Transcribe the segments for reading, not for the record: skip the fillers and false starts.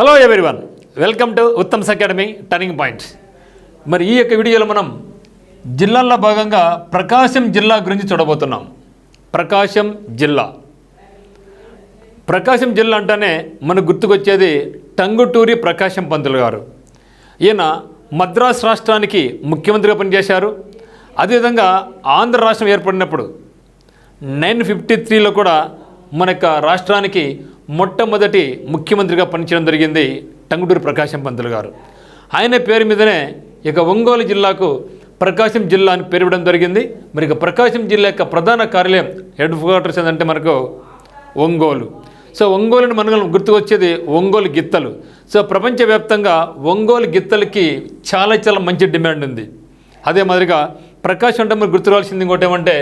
Hello everyone, welcome to Uttam's academy turning points. మరి ఈ యొక్క వీడియోలో మనం జిల్లాల్లో భాగంగా ప్రకాశం జిల్లా గురించి చూడబోతున్నాం. ప్రకాశం జిల్లా అంటేనే మనకు గుర్తుకొచ్చేది టంగుటూరి ప్రకాశం పంతులు గారు. ఈయన మద్రాసు రాష్ట్రానికి ముఖ్యమంత్రిగా పనిచేశారు. అదేవిధంగా ఆంధ్ర రాష్ట్రం ఏర్పడినప్పుడు 953లో కూడా మన రాష్ట్రానికి మొట్టమొదటి ముఖ్యమంత్రిగా పనిచేయడం జరిగింది టంగుటూరి ప్రకాశం పంతులు గారు. ఆయన పేరు మీదనే ఇక ఒంగోలు జిల్లాకు ప్రకాశం జిల్లా అని పేరు ఇవ్వడం జరిగింది. మరి ఇక ప్రకాశం జిల్లా యొక్క ప్రధాన కార్యాలయం హెడ్ క్వార్టర్స్ ఏంటంటే మనకు ఒంగోలు. సో ఒంగోలుని మనకు గుర్తుకొచ్చేది ఒంగోలు గిత్తలు. సో ప్రపంచవ్యాప్తంగా ఒంగోలు గిత్తలకి చాలా మంచి డిమాండ్ ఉంది. అదే మాదిరిగా ప్రకాశం అంటే మనకు గుర్తురాల్సింది ఇంకోటి ఏమంటే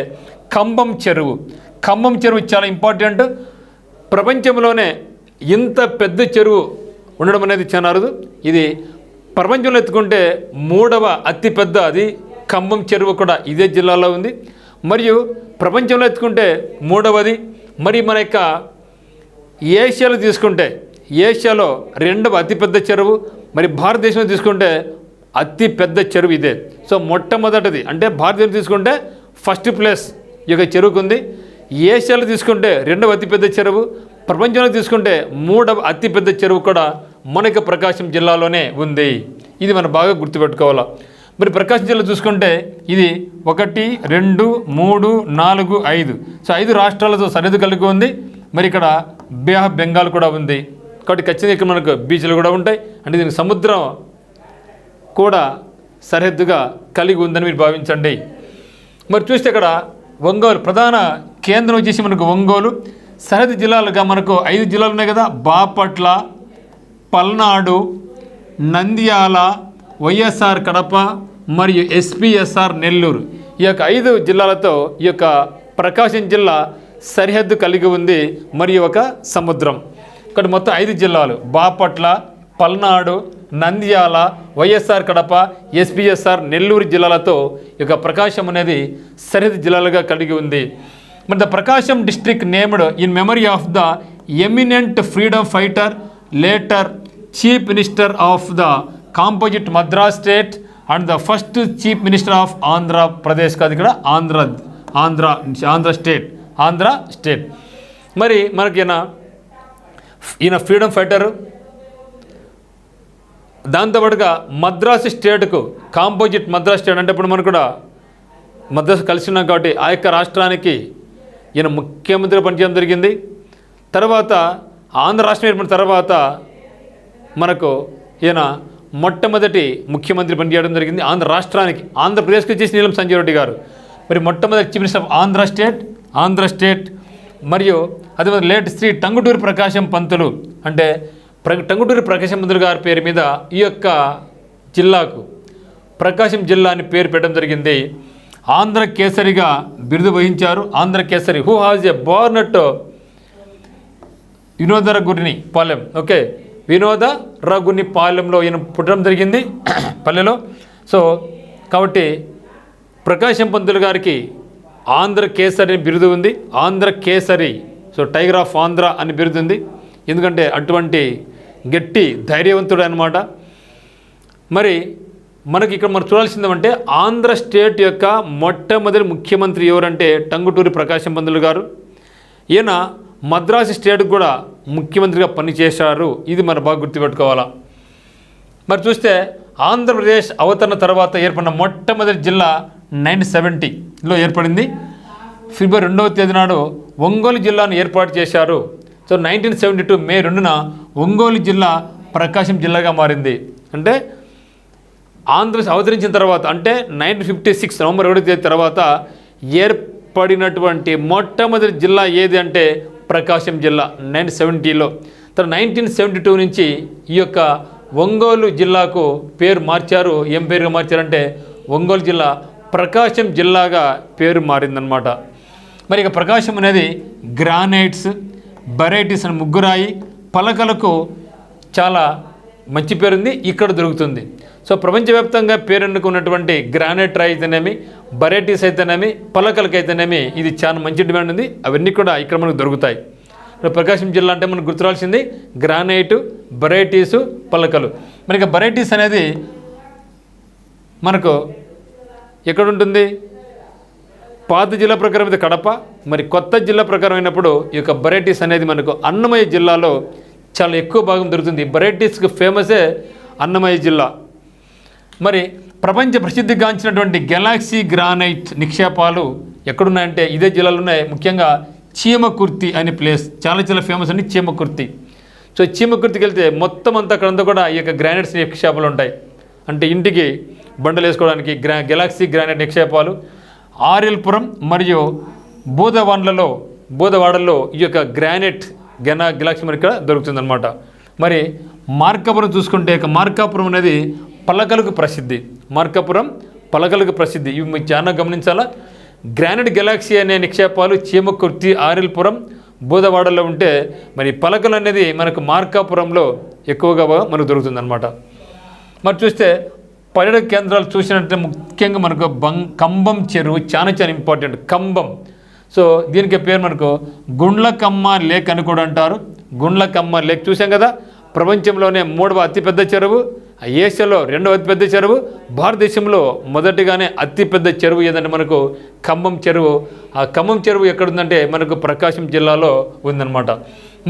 కంబం చెరువు చాలా ఇంపార్టెంట్. ప్రపంచంలోనే ఇంత పెద్ద చెరువు ఉండడం అనేది చాలా అరుదు. ఇది ప్రపంచంలో ఎత్తుకుంటే 3వ అతిపెద్ద అది కంబం చెరువు కూడా ఇదే జిల్లాలో ఉంది. మరియు ప్రపంచంలో ఎత్తుకుంటే 3వది. మరి మన యొక్క ఏషియాలో తీసుకుంటే ఏషియాలో 2వ అతిపెద్ద చెరువు. మరి భారతదేశంలో తీసుకుంటే అతి పెద్ద చెరువు ఇదే. సో మొట్టమొదటిది అంటే భారతదేశం తీసుకుంటే ఫస్ట్ ప్లేస్ ఈ యొక్క చెరువుకు ఉంది. ఏషియాలో తీసుకుంటే 2వ అతిపెద్ద చెరువు, ప్రపంచంలో తీసుకుంటే 3వ అతిపెద్ద చెరువు కూడా మనకి ప్రకాశం జిల్లాలోనే ఉంది. ఇది మనం బాగా గుర్తుపెట్టుకోవాలి. మరి ప్రకాశం జిల్లా చూసుకుంటే ఇది 1, 2, 3, 4, 5. సో 5 రాష్ట్రాలతో సరిహద్దు కలిగి ఉంది. మరి ఇక్కడ బే ఆఫ్ బెంగాల్ కూడా ఉంది. కాబట్టి ఖచ్చితంగా ఇక్కడ మనకు బీచ్లు కూడా ఉంటాయి. అంటే దీనికి సముద్రం కూడా సరిహద్దుగా కలిగి ఉందని మీరు భావించండి. మరి చూస్తే ఇక్కడ ఒంగోలు ప్రధాన కేంద్రం వచ్చేసి మనకు ఒంగోలు. సరిహద్దు జిల్లాలుగా మనకు 5 జిల్లాలు ఉన్నాయి కదా: బాపట్ల, పల్నాడు, నంద్యాల, వైఎస్ఆర్ కడప మరియు ఎస్పీఎస్ఆర్ నెల్లూరు. ఈ యొక్క 5 జిల్లాలతో ఈ యొక్క ప్రకాశం జిల్లా సరిహద్దు కలిగి ఉంది. మరియు ఒక సముద్రం. ఇక్కడ మొత్తం 5 జిల్లాలు: బాపట్ల, పల్నాడు, నంద్యాల, వైఎస్ఆర్ కడప, ఎస్పీఎస్ఆర్ నెల్లూరు జిల్లాలతో ఈ యొక్క ప్రకాశం అనేది సరిహద్దు జిల్లాలుగా కలిగి ఉంది. మరి the Prakasam district named in memory of the eminent freedom fighter, later chief minister of the composite Madras state and the first chief minister of Andhra Pradesh. కాదు, ఇక్కడ ఆంధ్ర స్టేట్. మరి మనకి ఈయన ఫ్రీడమ్ ఫైటరు. దాంతోపాటుగా మద్రాసు స్టేట్కు కాంపోజిట్ మద్రాస్ స్టేట్ అంటే ఇప్పుడు మనం కూడా మద్రాసు కలిసి ఉన్నాం కాబట్టి ఆ యొక్క రాష్ట్రానికి ఈయన ముఖ్యమంత్రిగా పనిచేయడం జరిగింది. తర్వాత ఆంధ్ర రాష్ట్రం ఏర్పడిన తర్వాత మనకు ఈయన మొట్టమొదటి ముఖ్యమంత్రి పనిచేయడం జరిగింది ఆంధ్ర రాష్ట్రానికి. ఆంధ్రప్రదేశ్కి వచ్చేసి నీలం సంజయ్ రెడ్డి గారు. మరి మొట్టమొదటి chief minister of Andhra state. మరియు అదే లేట్ శ్రీ టంగుటూరి ప్రకాశం పంతులు అంటే టంగుటూరి ప్రకాశం పంతులు గారి పేరు మీద ఈ యొక్క జిల్లాకు ప్రకాశం జిల్లా అని పేరు పెట్టడం జరిగింది. ఆంధ్ర కేసరిగా బిరుదు వహించారు. Andhra Kesari who has a born at Vinodaraguni Palem. Okay, Vinodaraguni పాలెంలో ఈయన పుట్టడం జరిగింది, పల్లెలో. సో కాబట్టి ప్రకాశం పంతులు గారికి ఆంధ్ర కేసరి అని బిరుదు ఉంది. Andhra kesari, so tiger of Andhra అని బిరుదు ఉంది. ఎందుకంటే అటువంటి గట్టి ధైర్యవంతుడు అన్నమాట. మరి మనకి ఇక్కడ మనం చూడాల్సిందేమంటే ఆంధ్ర స్టేట్ యొక్క మొట్టమొదటి ముఖ్యమంత్రి ఎవరంటే టంగుటూరి ప్రకాశం పంతులు గారు. ఈయన మద్రాసు స్టేట్కి కూడా ముఖ్యమంత్రిగా పనిచేశారు. ఇది మనం బాగా గుర్తుపెట్టుకోవాలా. మరి చూస్తే ఆంధ్రప్రదేశ్ అవతరణ తర్వాత ఏర్పడిన మొట్టమొదటి జిల్లా 1970లో ఏర్పడింది. ఫిబ్రవరి 2వ తేదీ నాడు ఒంగోలు జిల్లాను ఏర్పాటు చేశారు. సో 1972 మే 2న ఒంగోలు జిల్లా ప్రకాశం జిల్లాగా మారింది. అంటే ఆంధ్రప్రదేశ్ అవతరించిన తర్వాత అంటే 1956 నవంబర్ 1వ తేదీ తర్వాత ఏర్పడినటువంటి మొట్టమొదటి జిల్లా ఏది అంటే ప్రకాశం జిల్లా 1970లో. తర్వాత 1972 నుంచి ఈ యొక్క ఒంగోలు జిల్లాకు పేరు మార్చారు. ఏం పేరుగా మార్చారంటే ఒంగోలు జిల్లా ప్రకాశం జిల్లాగా పేరు మారిందనమాట. మరి ఇక ప్రకాశం అనేది గ్రానైట్స్, వెరైటీస్ అని ముగ్గురాయి, పలకలకు చాలా మంచి పేరుంది, ఇక్కడ దొరుకుతుంది. సో ప్రపంచవ్యాప్తంగా పేరెన్నుకున్నటువంటి గ్రానైట్ రాయి అయితేనేమి, వెరైటీస్ అయితేనేమి, పలకలకైతేనేమి ఇది చాలా మంచి డిమాండ్ ఉంది. అవన్నీ కూడా ఇక్కడ మనకు దొరుకుతాయి. ప్రకాశం జిల్లా అంటే మనకు గుర్తురాల్సింది గ్రానైటు, బరైటీసు పలకలు. మనకి బరైటీస్ అనేది మనకు ఎక్కడుంటుంది? పాత జిల్లా ప్రకారం అయితే కడప, మరి కొత్త జిల్లా ప్రకారం అయినప్పుడు ఈ యొక్క బరైటీస్ అనేది మనకు అన్నమయ్య జిల్లాలో చాలా ఎక్కువ భాగం దొరుకుతుంది. బరైటీస్కి ఫేమసే అన్నమయ్య జిల్లా. మరి ప్రపంచ ప్రసిద్ధిగాంచినటువంటి గెలాక్సీ గ్రానైట్ నిక్షేపాలు ఎక్కడున్నాయంటే ఇదే జిల్లాలో ఉన్నాయి. ముఖ్యంగా చీమకుర్తి అనే ప్లేస్ చాలా ఫేమస్ అండి, చీమకుర్తి. సో చీమకుర్తికి వెళ్తే మొత్తం అంతా అక్కడంతా కూడా ఈ యొక్క గ్రానైట్స్ నిక్షేపాలు ఉంటాయి. అంటే ఇంటికి బండలు వేసుకోవడానికి గెలాక్సీ గ్రానైట్ నిక్షేపాలు ఆర్ఎల్పురం మరియు బూదవాడల్లో ఈ యొక్క గ్రానైట్ గెలాక్సీ మనకి ఇక్కడ దొరుకుతుందన్నమాట. మరి మార్కాపురం చూసుకుంటే మార్కాపురం అనేది పలకలకు ప్రసిద్ధి. మార్కాపురం పలకలకు ప్రసిద్ధి. ఇవి మీకు చాలా గమనించాలా. గ్రానైట్ గెలాక్సీ అనే నిక్షేపాలు చీమకుర్తి, ఆర్ఎల్పురం, బూదవాడలో ఉంటే మరి పలకలు అనేది మనకు మార్కాపురంలో ఎక్కువగా మనకు దొరుకుతుందన్నమాట. మరి చూస్తే పర్యాటక కేంద్రాలు చూసినట్టే ముఖ్యంగా మనకు కంబం చెరువు చాలా ఇంపార్టెంట్. కంబం, సో దీనికి పేరు మనకు గుండ్లకమ్మ లేక్ అని కూడా అంటారు. గుండ్లకమ్మ లేక్ చూసాం కదా, ప్రపంచంలోనే 3వ అతిపెద్ద చెరువు, ఏషియాలో 2వ అతిపెద్ద చెరువు, భారతదేశంలో మొదటిగానే అతిపెద్ద చెరువు ఏదంటే మనకు ఖమ్మం చెరువు. ఆ ఖమ్మం చెరువు ఎక్కడుందంటే మనకు ప్రకాశం జిల్లాలో ఉందన్నమాట.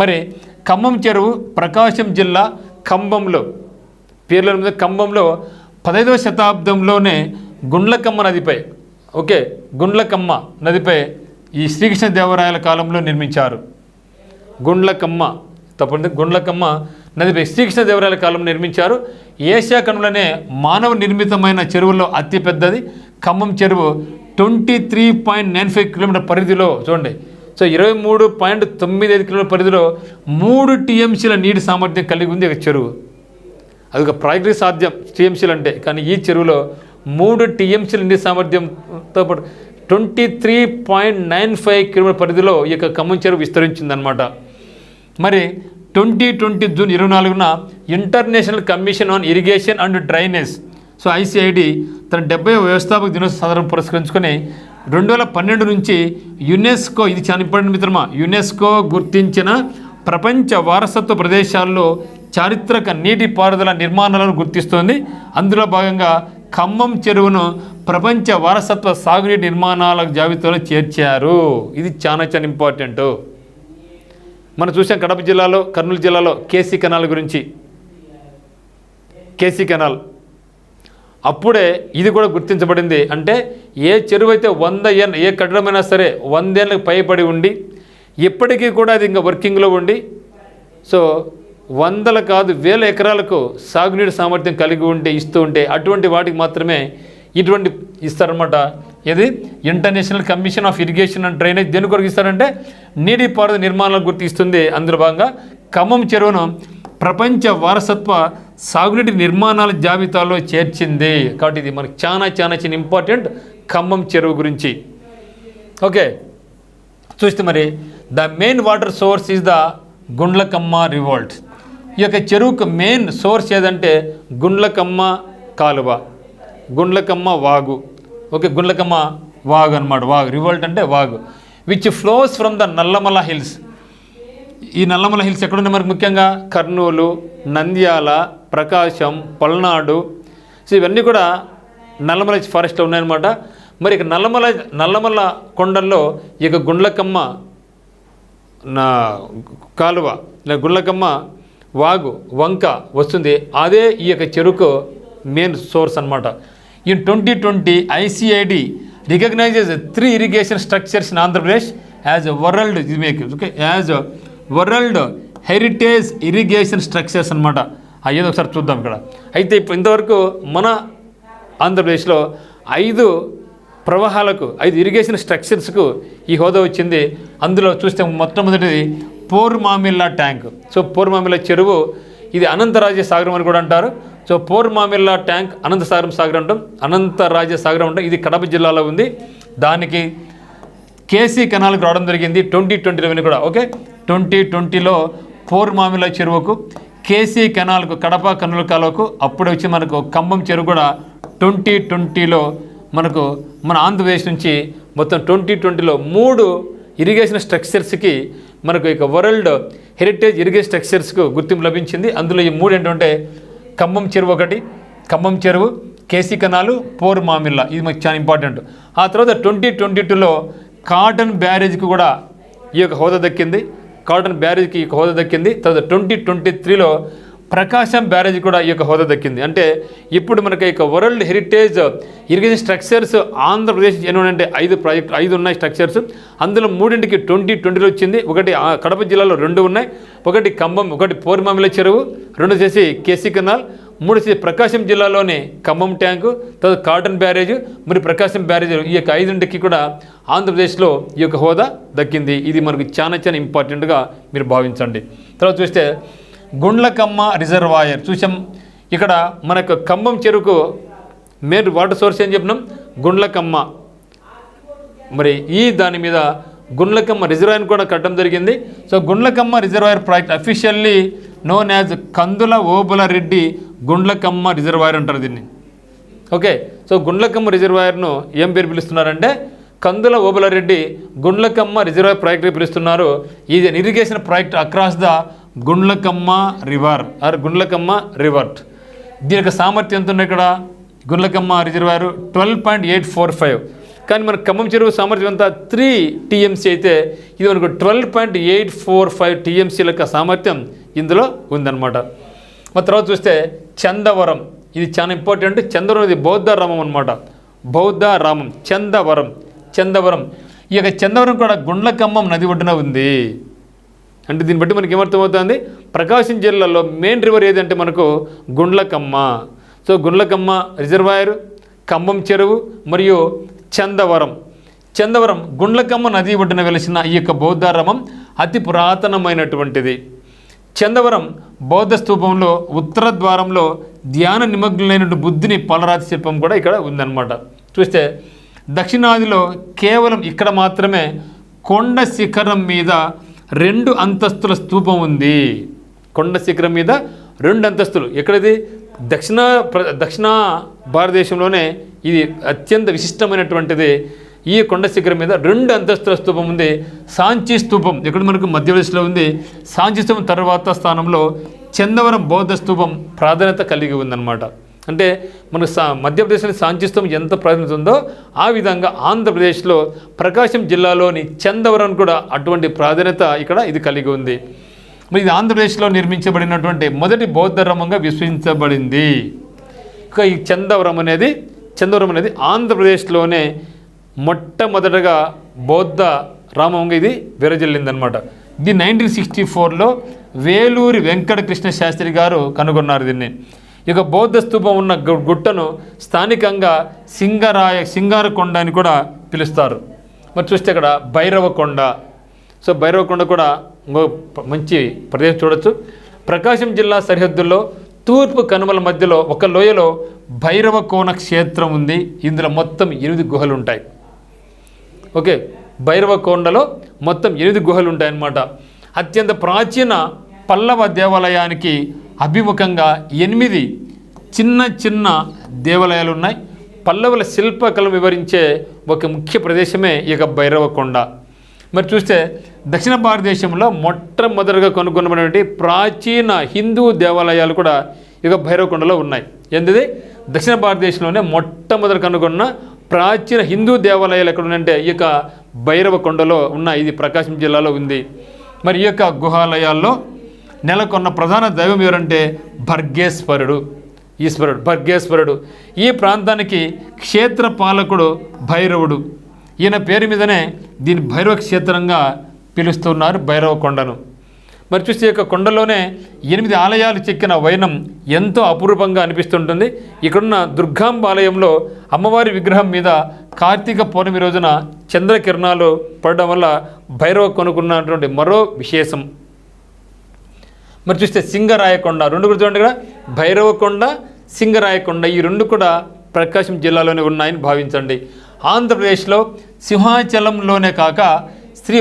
మరి ఖమ్మం చెరువు ప్రకాశం జిల్లా కంబంలో పేర్ల మీద కంబంలో 15వ శతాబ్దంలోనే గుండ్లకమ్మ నదిపై గుండ్లకమ్మ నదిపై ఈ శ్రీకృష్ణదేవరాయల కాలంలో నిర్మించారు. గుండ్లకమ్మ నదిపై శ్రీకృష్ణదేవరాయల కాలంలో నిర్మించారు. ఏషియా ఖండంలోనే మానవ నిర్మితమైన చెరువుల్లో అతిపెద్దది ఖమ్మం చెరువు. 23.95 కిలోమీటర్ పరిధిలో చూడండి. సో 23.95 కిలోమీటర్ పరిధిలో 3 టీఎంసీల నీటి సామర్థ్యం కలిగి ఉంది ఒక చెరువు. అది ఒక ప్రాజెక్టు సాధ్యం టీఎంసీలు అంటే, కానీ ఈ చెరువులో 3 టీఎంసీల నీటి సామర్థ్యంతో పాటు 23.95 కిలోమీటర్ పరిధిలో ఈ యొక్క ఖమ్మం చెరువు విస్తరించిందనమాట. మరి 2020 జూన్ 24న international commission on irrigation and drainage, so ICID తన 70వ వ్యవస్థాపక దినోత్సవ సందర్భం పురస్కరించుకొని 2012 నుంచి యునెస్కో, ఇది చాలా ఇంపార్టెంట్ మిత్రమా, యునెస్కో గుర్తించిన ప్రపంచ వారసత్వ ప్రదేశాల్లో చారిత్రక నీటిపారుదల నిర్మాణాలను గుర్తిస్తోంది. అందులో భాగంగా ఖమ్మం చెరువును ప్రపంచ వారసత్వ సాగునీటి నిర్మాణాల జాబితాలో చేర్చారు. ఇది చాలా ఇంపార్టెంట్. మనం చూసాం కడప జిల్లాలో, కర్నూలు జిల్లాలో కేసీ కెనాల్ గురించి. కేసీ కెనాల్ అప్పుడే ఇది కూడా గుర్తించబడింది. అంటే ఏ చెరువు అయితే 100 ఏళ్ళ, ఏ కట్టడమైనా సరే 100 ఏళ్ళకి పైబడి ఉండి ఇప్పటికీ కూడా అది ఇంకా వర్కింగ్లో ఉండి, సో 100 కాదు 1000 ఎకరాలకు సాగునీటి సామర్థ్యం కలిగి ఉంటే ఇస్తూ ఉంటే అటువంటి వాటికి మాత్రమే ఇటువంటి ఇస్తారనమాట. ఇది international commission of irrigation and drainage దేని కొరకు ఇస్తారంటే నీటిపారుదల నిర్మాణాలకు గుర్తిస్తుంది. అందులో భాగంగా ఖమ్మం చెరువును ప్రపంచ వారసత్వ సాగునీటి నిర్మాణాల జాబితాలో చేర్చింది. కాబట్టి ఇది మనకు చాలా ఇంపార్టెంట్ ఖమ్మం చెరువు గురించి. ఓకే, చూస్తే మరి the main water source is the Gundlakamma revolt. ఈ యొక్క చెరువుకు మెయిన్ సోర్స్ ఏదంటే గుండ్లకమ్మ కాలువ, గుండ్లకమ్మ వాగు. ఓకే, గుండ్లకమ్మ వాగు అనమాట. వాగు, రివోల్ట్ అంటే వాగు. Which flows from the Nallamala hills. ఈ నల్లమల హిల్స్ ఎక్కడున్నాయి మనకు? ముఖ్యంగా కర్నూలు, నంద్యాల, ప్రకాశం, పల్నాడు, సో ఇవన్నీ కూడా నల్లమల ఫారెస్ట్లో ఉన్నాయన్నమాట. మరి ఇక నల్లమల కొండల్లో ఇక గుండ్లకమ్మ కాలువ, గుండ్లకమ్మ వాగు, వంక వస్తుంది. అదే ఈ యొక్క చెరువుకు మెయిన్ సోర్స్ అనమాట. In 2020 ICID recognises 3 irrigation structures in Andhra Pradesh as world heritage irrigation structures అనమాట. అయ్యేది ఒకసారి చూద్దాం ఇక్కడ. అయితే ఇప్పుడు ఇంతవరకు మన ఆంధ్రప్రదేశ్లో 5 ప్రవాహాలకు, 5 ఇరిగేషన్ స్ట్రక్చర్స్కు ఈ హోదా వచ్చింది. అందులో చూస్తే మొట్టమొదటిది పోర్మామిల్లా ట్యాంక్. సో పోర్మామిల్లా చెరువు, ఇది అనంతరాజ్య సాగరం అని కూడా అంటారు. సో పోర్మామిల్లా ట్యాంక్ అనంతరాజ్య సాగరం అంటాం. ఇది కడప జిల్లాలో ఉంది. దానికి కేసీ కెనాల్కి రావడం జరిగింది 2020 కూడా. ఓకే, 2020లో పోర్మామిల్లా చెరువుకు, కేసీ కెనాల్కు, కడప కర్నూలు కాలువకు, అప్పుడు వచ్చి మనకు ఖమ్మం చెరువు కూడా 2020లో మనకు మన ఆంధ్రప్రదేశ్ నుంచి మొత్తం 2020లో 3 ఇరిగేషన్ స్ట్రక్చర్స్కి మనకు ఇక వరల్డ్ హెరిటేజ్ ఇరిగేషన్ స్ట్రక్చర్స్కు గుర్తింపు లభించింది. అందులో ఈ 3 ఏంటంటే ఖమ్మం చెరువు ఒకటి, ఖమ్మం చెరువు, కేసీ కెనాలు, పోర్ మామిళ్ళ, ఇది మనకు చాలా ఇంపార్టెంట్. ఆ తర్వాత 2022లో కాటన్ బ్యారేజ్కి కూడా ఈ యొక్క హోదా దక్కింది. కాటన్ బ్యారేజ్కి ఈ యొక్క హోదా దక్కింది. తర్వాత 2023లో ప్రకాశం బ్యారేజ్ కూడా ఈ యొక్క హోదా దక్కింది. అంటే ఇప్పుడు మనకి ఇక world heritage irrigation structures Andhra Pradesh ఎన్నంటే 5 ఉన్నాయి స్ట్రక్చర్స్. అందులో 3కి 2020లో వచ్చింది. ఒకటి కడప జిల్లాలో 2 ఉన్నాయి. ఒకటి ఖమ్మం, ఒకటి పోర్మామిల చెరువు, 2 వచ్చేసి కేసీ కెనాల్, 3 వచ్చేసి ప్రకాశం జిల్లాలోని ఖమ్మం ట్యాంకు, తర్వాత కాటన్ బ్యారేజ్, మరి ప్రకాశం బ్యారేజ్. ఈ యొక్క 5కి కూడా ఆంధ్రప్రదేశ్లో ఈ యొక్క హోదా దక్కింది. ఇది మనకు చాలా ఇంపార్టెంట్గా మీరు భావించండి. తర్వాత చూస్తే గుండ్లకమ్మ రిజర్వాయర్ చూసాం. ఇక్కడ మనకు ఖమ్మం చెరువుకు మెయిన్ వాటర్ సోర్స్ ఏం చెప్పినాం, గుండ్లకమ్మ. మరి ఈ దాని మీద గుండ్లకమ్మ రిజర్వాయర్ కూడా కట్టడం జరిగింది. So Gundlakamma reservoir project officially known as Kandula Obula Reddy Gundlakamma reservoir అంటారు దీన్ని. ఓకే, సో గుండ్లకమ్మ రిజర్వాయర్ను ఏం పేరు పిలుస్తున్నారంటే కందుల ఓబులారెడ్డి గుండ్లకమ్మ రిజర్వాయర్ ప్రాజెక్ట్గా పిలుస్తున్నారు. ఇది irrigation project across the Gundlakamma river or Gundlakamma river. దీని యొక్క సామర్థ్యం ఎంత ఉంది ఇక్కడ గుండ్లకమ్మ రిజర్వాయర్ 12.845. కానీ మన ఖమ్మం చెరువు సామర్థ్యం అంతా 3 TMC అయితే ఇది మనకు 12.845 TMC యొక్క సామర్థ్యం ఇందులో ఉందన్నమాట. మరి తర్వాత చూస్తే చందవరం, ఇది చాలా ఇంపార్టెంట్. చందవరం ఇది బౌద్ధ రామం అనమాట. బౌద్ధ రామం చందవరం. ఈ యొక్క చందవరం కూడా గుండ్లకమ్మం నది ఒడ్డున ఉంది. అంటే దీన్ని బట్టి మనకి ఏమర్థమవుతుంది, ప్రకాశం జిల్లాలో మెయిన్ రివర్ ఏదంటే మనకు గుండ్లకమ్మ. సో గుండ్లకమ్మ రిజర్వాయర్, ఖమ్మం చెరువు మరియు చందవరం గుండ్లకమ్మ నది ఒడ్డున వెలిసిన ఈ యొక్క బౌద్ధారామం అతి పురాతనమైనటువంటిది. చందవరం బౌద్ధ స్తూపంలో ఉత్తర ద్వారంలో ధ్యాన నిమగ్నులైన బుద్ధుని పాలరాతి శిల్పం కూడా ఇక్కడ ఉందన్నమాట. చూస్తే దక్షిణాదిలో కేవలం ఇక్కడ మాత్రమే కొండ శిఖరం మీద 2 అంతస్తుల స్తూపం ఉంది. కొండ శిఖరం మీద 2 అంతస్తులు. ఎక్కడిది? దక్షిణ భారతదేశంలోనే ఇది అత్యంత విశిష్టమైనటువంటిది. ఈ కొండ శిఖరం మీద 2 అంతస్తుల స్తూపం ఉంది. సాంచి స్తూపం ఇక్కడ మనకు మధ్యప్రదేశ్లో ఉంది. సాంచి స్తూపం తర్వాత స్థానంలో చందవరం బౌద్ధ స్తూపం ప్రాధాన్యత కలిగి ఉందన్నమాట. అంటే మనకు మధ్యప్రదేశ్లో సాంచి స్తూపం ఎంత ప్రాధాన్యత ఉందో ఆ విధంగా ఆంధ్రప్రదేశ్లో ప్రకాశం జిల్లాలోని చందవరం కూడా అటువంటి ప్రాధాన్యత ఇక్కడ ఇది కలిగి ఉంది. మరి ఇది ఆంధ్రప్రదేశ్లో నిర్మించబడినటువంటి మొదటి బౌద్ధ రామంగా విశ్వసించబడింది. ఇక ఈ చందవరం అనేది ఆంధ్రప్రదేశ్లోనే మొట్టమొదటగా బౌద్ధ రామంగా ఇది విరజిల్లిందనమాట. ఇది 1964లో వేలూరి వెంకటకృష్ణ శాస్త్రి గారు కనుగొన్నారు దీన్ని. ఇక బౌద్ధ స్తూపం ఉన్న గుట్టను స్థానికంగా సింగారకొండ అని కూడా పిలుస్తారు. మరి చూస్తే ఇక్కడ భైరవకొండ. సో భైరవకొండ కూడా మంచి ప్రదేశం చూడొచ్చు. ప్రకాశం జిల్లా సరిహద్దుల్లో తూర్పు కనుమల మధ్యలో ఒక లోయలో భైరవకోన క్షేత్రం ఉంది. ఇందులో మొత్తం 8 గుహలు ఉంటాయి. ఓకే, భైరవకొండలో మొత్తం 8 గుహలు ఉంటాయన్నమాట. అత్యంత ప్రాచీన పల్లవ దేవాలయానికి అభిముఖంగా 8 చిన్న దేవాలయాలు ఉన్నాయి. పల్లవుల శిల్పకళను వివరించే ఒక ముఖ్య ప్రదేశమే ఇక భైరవకొండ. మరి చూస్తే దక్షిణ భారతదేశంలో మొట్టమొదటిగా కనుగొనబడినటువంటి ప్రాచీన హిందూ దేవాలయాలు కూడా ఇక భైరవకొండలో ఉన్నాయి. ఏంటిది? దక్షిణ భారతదేశంలోనే మొట్టమొదటి కనుగొన్న ప్రాచీన హిందూ దేవాలయాలు ఎక్కడ ఉన్నాయంటే ఈ యొక్క భైరవకొండలో ఉన్న, ఇది ప్రకాశం జిల్లాలో ఉంది. మరి ఈ యొక్క గుహాలయాల్లో నెలకొన్న ప్రధాన దైవం ఎవరంటే భర్గేశ్వరుడు. ఈ ప్రాంతానికి క్షేత్ర పాలకుడు భైరవుడు. ఈయన పేరు మీదనే దీని భైరవ క్షేత్రంగా పిలుస్తున్నారు భైరవకొండను. మరి చూస్తే ఈ యొక్క కొండలోనే 8 ఆలయాలు చెక్కిన వైనం ఎంతో అపూర్వంగా అనిపిస్తుంటుంది. ఇక్కడున్న దుర్గాంబ ఆలయంలో అమ్మవారి విగ్రహం మీద కార్తీక పౌర్ణమి రోజున చంద్రకిరణాలు పడడం వల్ల భైరవ కొనుక్కున్నటువంటి మరో విశేషం. మరి చూస్తే సింగరాయకొండ, 2 కూడా చూడండి, ఇక్కడ భైరవకొండ, సింగరాయకొండ, ఈ 2 కూడా ప్రకాశం జిల్లాలోనే ఉన్నాయని భావించండి. ఆంధ్రప్రదేశ్లో సింహాచలంలోనే కాక శ్రీ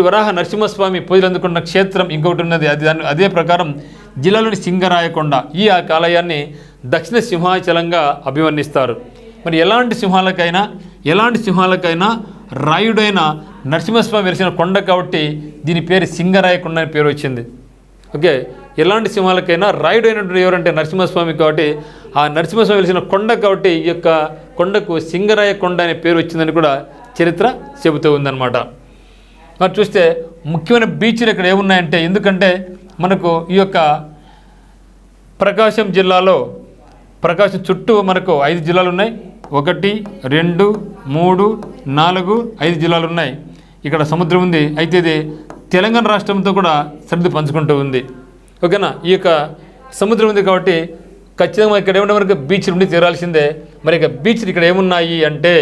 వరాహ నరసింహస్వామి పూజలు అందుకున్న క్షేత్రం ఇంకొకటి ఉన్నది. అదే ప్రకారం జిల్లాలోని సింగరాయకొండ ఈ ఆలయాన్ని దక్షిణ సింహాచలంగా అభివర్ణిస్తారు. మరి ఎలాంటి సింహాలకైనా రాయుడైన నరసింహస్వామి వెలిసిన కొండ కాబట్టి దీని పేరు సింగరాయ కొండ అని పేరు వచ్చింది. ఓకే, ఎలాంటి సింహాలకైనా రాయుడు అయినటువంటి ఎవరంటే నరసింహస్వామి కాబట్టి ఆ నరసింహస్వామి వెలిసిన కొండ కాబట్టి ఈ యొక్క కొండకు సింగరాయ కొండ అనే పేరు వచ్చిందని కూడా చరిత్ర చెబుతూ ఉందన్నమాట. మరి చూస్తే ముఖ్యమైన బీచ్లు ఇక్కడ ఏమున్నాయంటే, ఎందుకంటే మనకు ఈ యొక్క ప్రకాశం జిల్లాలో ప్రకాశం చుట్టూ మనకు 5 జిల్లాలు ఉన్నాయి. 1, 2, 3, 4, 5 జిల్లాలు ఉన్నాయి. ఇక్కడ సముద్రం ఉంది. అయితే ఇది తెలంగాణ రాష్ట్రంతో కూడా సరిహద్దు పంచుకుంటూ ఉంది. ఓకేనా, ఈ యొక్క సముద్రం ఉంది కాబట్టి ఖచ్చితంగా ఇక్కడ ఏమన్నా మనకు బీచ్లు ఉండి తీరాల్సిందే. మరి ఇక బీచ్లు ఇక్కడ ఏమున్నాయి అంటే,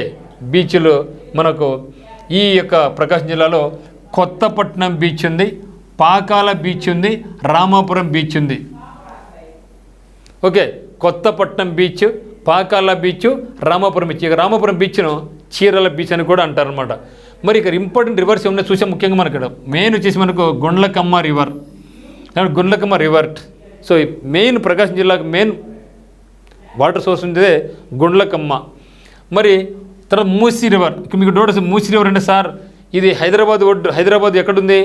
బీచ్లు మనకు ఈ యొక్క ప్రకాశం జిల్లాలో కొత్తపట్నం బీచ్ ఉంది, పాకాల బీచ్ ఉంది, రామాపురం బీచ్ ఉంది. Okay, Kothapatnam beach, Pakala beach, Ramapuram beach. ఇక రామాపురం బీచ్ను చీరల బీచ్ అని కూడా అంటారనమాట. మరి ఇక్కడ ఇంపార్టెంట్ రివర్స్ ఏమన్నా చూసే ముఖ్యంగా మనకు ఇక్కడ మెయిన్ వచ్చేసి మనకు Gundlakamma river, Gundlakamma river. So main Prakasam జిల్లాకు మెయిన్ వాటర్ సోర్స్ ఉండేదే గుండ్లకమ్మ. మరి తర్వాత మూసీ రివర్. ఇక మీకు డౌట్ వస్తుంది, మూసీ రివర్ అంటే సార్ ఇది హైదరాబాద్ ఎక్కడుంది,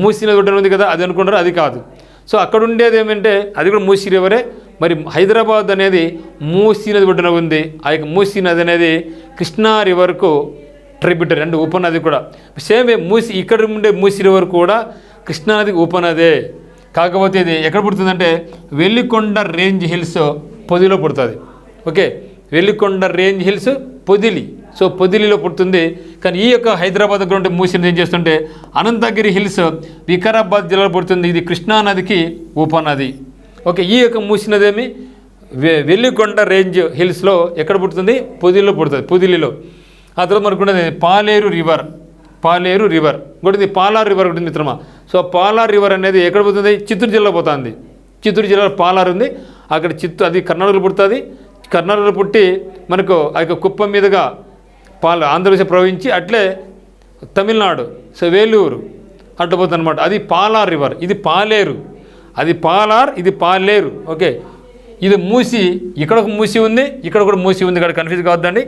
మూసీ నది ఒడ్డున ఉంది కదా అది అనుకుంటారు, అది కాదు. సో అక్కడ ఉండేది ఏమంటే అది కూడా మూసీ రివరే. మరి హైదరాబాద్ అనేది మూసీ నది ఒడ్డున ఉంది. ఆ యొక్క మూసీ నది అనేది కృష్ణా రివర్కు ట్రిబ్యూటరీ అంటే ఉపనది కూడా. సేమ్ మూసీ ఇక్కడ ఉండే మూసీ రివర్ కూడా కృష్ణానదికి ఉపనదే. కాకపోతే ఇది ఎక్కడ పుడుతుందంటే వెల్లికొండ రేంజ్ హిల్స్ పొదిలో పుడుతుంది. Okay, Vellikonda range hills Podili. So పొదిలిలో పుడుతుంది. కానీ ఈ యొక్క హైదరాబాద్ దగ్గర ఉంటే మూసీ నది ఏం చేస్తుంటే అనంతగిరి హిల్స్ వికారాబాద్ జిల్లాలో పుడుతుంది. ఇది కృష్ణానదికి ఉపనది. ఓకే, ఈ యొక్క మూసీ నది ఏమి వెల్లికొండ రేంజ్ హిల్స్లో ఎక్కడ పుడుతుంది, పొదిలిలో పుడుతుంది, పొదిలిలో. ఆ తర్వాత మనకు ఉండేది పాలేరు రివర్ ఇంకోటి పాలార్ రివర్ ఉంటుంది మిత్రమా. సో పాలార్ రివర్ అనేది ఎక్కడ పోతుంది, చిత్తూరు జిల్లా పోతుంది. చిత్తూరు జిల్లాలో పాలార్ ఉంది. అక్కడ అది కర్ణాటకలో పుడుతుంది. కర్ణాటకలో పుట్టి మనకు ఆ యొక్క కుప్పం మీదుగా ఆంధ్రప్రదేశ్ ప్రవహించి అట్లే తమిళనాడు, సో వేలూరు అట్లా పోతుంది అనమాట. అది పాలార్ రివర్, ఇది పాలేరు. అది పాలార్, ఇది పాలేరు. ఓకే, ఇది మూసీ. ఇక్కడ ఒక మూసీ ఉంది, ఇక్కడ కూడా మూసీ ఉంది. ఇక్కడ కన్ఫ్యూజ్ కావద్దండి.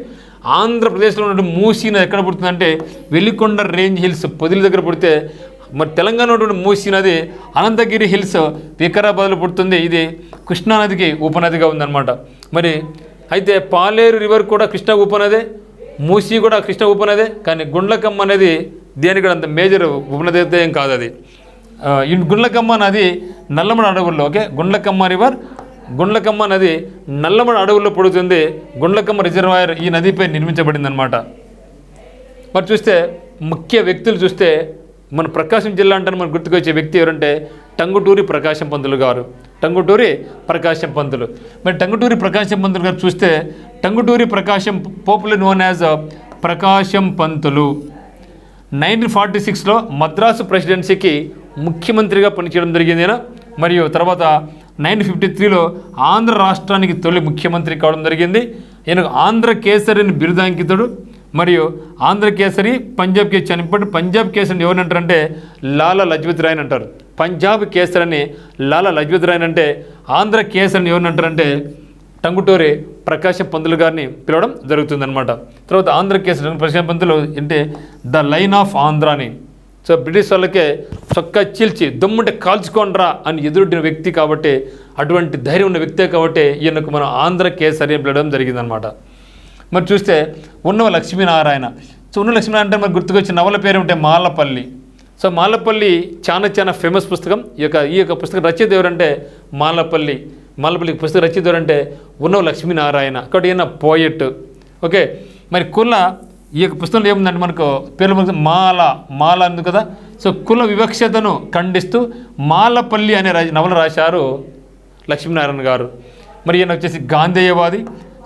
ఆంధ్రప్రదేశ్లో ఉన్న మూసీ నది ఎక్కడ పుడుతుందంటే వెల్లికొండ రేంజ్ హిల్స్ పొదిలి దగ్గర పుడితే, మరి తెలంగాణ ఉన్నటువంటి మూసీ నది అనంతగిరి హిల్స్ వికారాబాద్లో పుడుతుంది. ఇది కృష్ణానదికి ఉపనదిగా ఉందన్నమాట. మరి అయితే పాలేరు రివర్ కూడా కృష్ణ ఉపనదే, మూసీ కూడా కృష్ణ ఉపనదే. కానీ గుండ్లకమ్మ అనేది దేనికి అంత మేజర్ ఉపనది అయితే ఏం కాదు. అది ఈ గుండ్లకమ్మ నది నల్లమడ అడవుల్లో. ఓకే, గుండ్లకమ్మ నది నల్లమడ అడవుల్లో పుడుతుంది. గుండ్లకమ్మ రిజర్వాయర్ ఈ నదిపై నిర్మించబడింది అనమాట. మరి చూస్తే ముఖ్య వ్యక్తులు చూస్తే మన ప్రకాశం జిల్లా అంటే మనకు గుర్తుకొచ్చే వ్యక్తి ఎవరంటే టంగుటూరి ప్రకాశం పంతులు గారు. టంగుటూరి ప్రకాశం పంతులు. మరి టంగుటూరి ప్రకాశం పంతులు గారు చూస్తే Tanguturi Prakasam popular known as Prakasam Pantulu 1946లో Madras ప్రెసిడెన్సీకి ముఖ్యమంత్రిగా పనిచేయడం జరిగింది. మరియు తర్వాత 1953లో ఆంధ్ర రాష్ట్రానికి తొలి ముఖ్యమంత్రి కావడం జరిగింది. ఈయన ఆంధ్ర కేసరిని బిరుదాంకితుడు. మరియు ఆంధ్ర కేసరి, పంజాబ్ కేసరి చనిపోయి పంజాబ్ కేసరిని ఎవరిని అంటారంటే లాలా లజపతి రాయ్ అని అంటారు. పంజాబ్ కేసరిని లాలా లజపతి రాయ్ అంటే, ఆంధ్ర కేసరిని ఎవరిని అంటారంటే టంగుటూరి ప్రకాశం పంతులు గారిని పిలవడం జరుగుతుందన్నమాట. తర్వాత ఆంధ్ర కేసరి ప్రకాశం పంతులు అంటే ద లైన్ ఆఫ్ ఆంధ్ర అని. సో బ్రిటిష్ వాళ్ళకే చొక్కా చీల్చి దమ్ముంటే కాల్చుకోండ్రా అని ఎదురొడ్డిన వ్యక్తి కాబట్టి, అటువంటి ధైర్యం ఉన్న వ్యక్తే కాబట్టి ఈయనకు మనం ఆంధ్ర కేసరి అని పిలవడం జరిగిందనమాట. మరి చూస్తే ఉన్నవ లక్ష్మీనారాయణ. సో ఉన్న లక్ష్మీనారాయణ అంటే మనకు గుర్తుకొచ్చిన నవల పేరు ఉంటే మాలపల్లి. సో మాలపల్లి చాలా ఫేమస్ పుస్తకం. ఈ యొక్క పుస్తకం రచయిత ఎవరంటే మాలపల్లి పుస్తక రచయిత ఎవరంటే ఉన్నవ లక్ష్మీనారాయణ. కాబట్టి ఈయన పోయెట్. ఓకే, మరి కుల ఈ యొక్క పుస్తకంలో ఏముందంటే మనకు పేర్లు మాల ఉంది కదా. సో కుల వివక్షతను ఖండిస్తూ మాలపల్లి అనే నవల రాశారు లక్ష్మీనారాయణ గారు. మరి ఈయన వచ్చేసి గాంధేయవాది,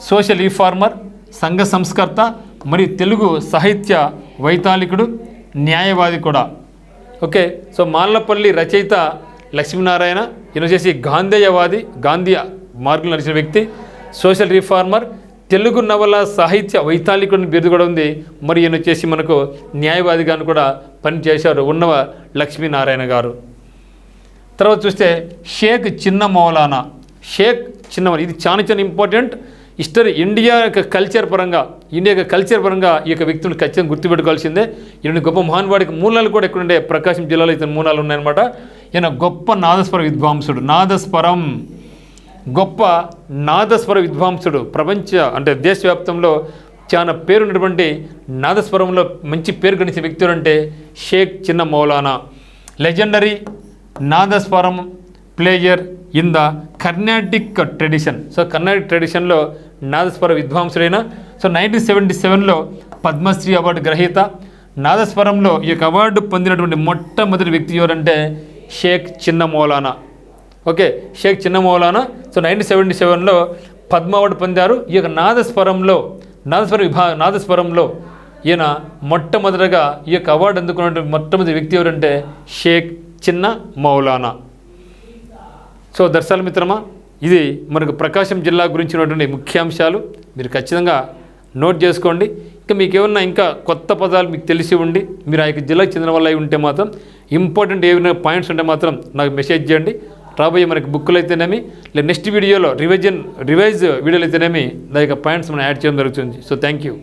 సోషల్ రిఫార్మర్, సంఘ సంస్కర్త, మరియు తెలుగు సాహిత్య వైతాళికుడు, న్యాయవాది కూడా. ఓకే, సో మాలపల్లి రచయిత లక్ష్మీనారాయణ. ఈయన వచ్చేసి గాంధేయవాది, గాంధీ మార్గంలో నడిచిన వ్యక్తి, సోషల్ రిఫార్మర్, తెలుగు నవల సాహిత్య వైతాళికుడిని బిరుదు కూడా ఉంది. మరి ఈయన వచ్చేసి మనకు న్యాయవాదిగాను కూడా పనిచేశారు ఉన్నవ లక్ష్మీనారాయణ గారు. తర్వాత చూస్తే షేక్ చిన్న మౌలానా. ఇది చాలా ఇంపార్టెంట్ హిస్టరీ. ఇండియా యొక్క కల్చర్ పరంగా ఈయన యొక్క కల్చర్ పరంగా ఈ యొక్క వ్యక్తులను ఖచ్చితంగా గుర్తుపెట్టుకోవాల్సిందే. ఈయన గొప్ప మహానుభావుడికి మూలాలు కూడా ఎక్కడుండే ప్రకాశం జిల్లాలో ఇతని మూలాలు ఉన్నాయన్నమాట. ఈయన గొప్ప నాదస్వర విద్వాంసుడు, గొప్ప నాదస్వర విద్వాంసుడు. అంటే దేశవ్యాప్తంలో చాలా పేరున్నటువంటి నాదస్వరంలో మంచి పేరు గణించిన వ్యక్తులు అంటే Sheikh Chinna Moulana, legendary nadaswaram player in the Carnatic tradition. So Carnatic ట్రెడిషన్లో నాదస్వర విద్వాంసుడైన 1977లో పద్మశ్రీ అవార్డు గ్రహీత. నాదస్వరంలో ఈ యొక్క అవార్డు పొందినటువంటి మొట్టమొదటి వ్యక్తి ఎవరంటే షేక్ చిన్న మౌలానా. ఓకే, షేక్ చిన్న మౌలానా 1977లో పద్మ అవార్డు పొందారు. ఈ యొక్క నాదస్వరంలో ఈయన మొట్టమొదటిగా ఈ యొక్క అవార్డు అందుకున్నటువంటి మొట్టమొదటి వ్యక్తి ఎవరంటే షేక్ చిన్న మౌలానా. సో దర్శకుల మిత్రమా, ఇది మనకు ప్రకాశం జిల్లా గురించినటువంటి ముఖ్యాంశాలు. మీరు ఖచ్చితంగా నోట్ చేసుకోండి. ఇంకా మీకు ఏమన్నా ఇంకా కొత్త పదాలు మీకు తెలిసి ఉండి మీరు ఆ యొక్క జిల్లాకు చెందిన వాళ్ళు అయి ఉంటే మాత్రం ఇంపార్టెంట్ ఏమైనా పాయింట్స్ ఉంటే మాత్రం నాకు మెసేజ్ చేయండి. రాబోయే మనకి బుక్కులు అయితేనేమి లేదా నెక్స్ట్ వీడియోలో రివైజ్ వీడియోలు అయితేనేమి దాని యొక్క పాయింట్స్ మనం యాడ్ చేయడం జరుగుతుంది. So thank you.